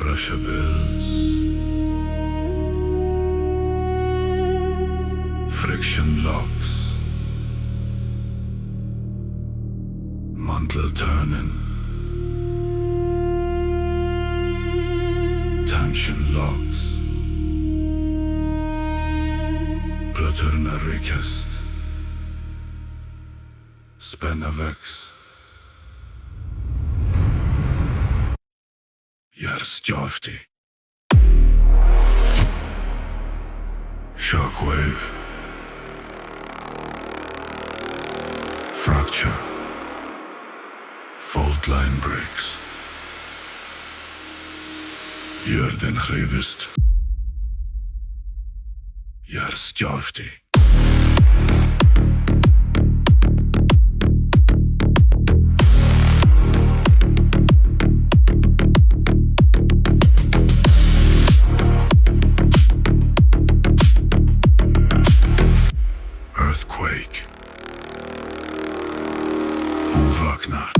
pressure builds, friction locks, mantle turning, tension locks, plöturnar rykjast, spenna vex. Jarðskjálfti. Shockwave. Fracture. Fault line breaks. Jörðin hreyfist. Jarðskjálfti. Earthquake. Hún vaknar.